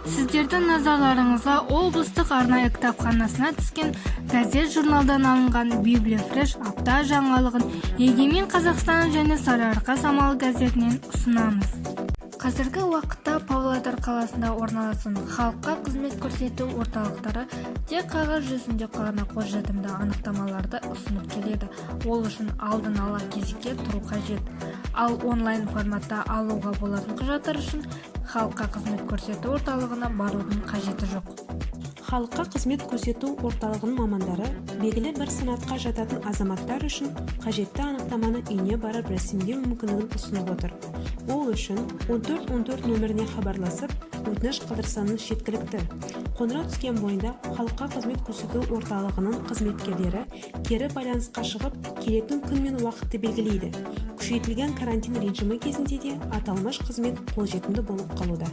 Сіздердің назарларыңызға облыстық арнайы кітапханасына түскен газет-журналдан алынған Библия-фреш апта жаңалығын Егемен Қазақстан және Сарыарқа самалы газетінен ұсынамыз. Қазіргі уақытта Павлодар қаласында орналасқан халыққа қызмет көрсету орталықтары тек қағаз жүзінде ғана қолжетімді анықтамаларды ұсынып келеді. Ол үшін алдын ала кезекке тұру қажет. Ал онлайн форматта алуға болатын құжаттар үшін халыққа қызмет көрсету орталығына барудың қажеті жоқ. Халыққа қызмет көрсету орталығының мамандары белгілі бір санатқа жататын азаматтар үшін қажетті анықтаманы үйіне барып рәсімдеу мүмкіндігін ұсынып отыр. Ол үшін 1414 нөміріне хабарласып, өтініш қалдырсаңыз жеткілікті. Қоңырау түскен бойында халыққа қызмет көрсету орталығының қызметкерлері кері байланысқа шығып, келетін күн мен уақытты белгілейді. Күшейтілген карантин режимі кезінде де аталмыш қызмет қолжетімді болып қалуда.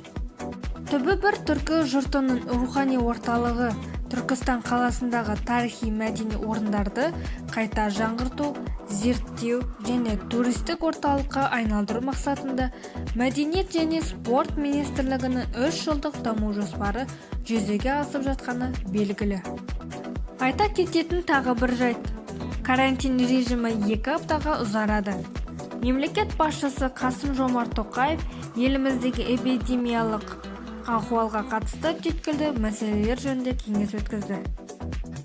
Түбі бір түркі жұртының рухани орталығы Түркістан қаласындағы тарихи-мәдени орындарды қайта жаңғырту, зерттеу және туристік орталыққа айналдыру мақсатында Мәдениет және спорт министрлігінің 3 жылдық даму жоспары жүзеге асып жатқаны белгілі. Айта кететін тағы бір жайт. Карантин режимі 2 аптаға ұзарады. Мемлекет басшысы Қасым-Жомарт Тоқаев еліміздегі эпидемиялық ахуалға қатысты түйткілді мәселелер жөнінде кеңес өткізді.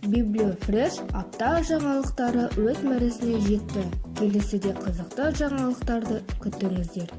Библия-фреш апта жаңалықтары өз мәресіне жетті. Келесіде қызықты жаңалықтарды күтіңіздер.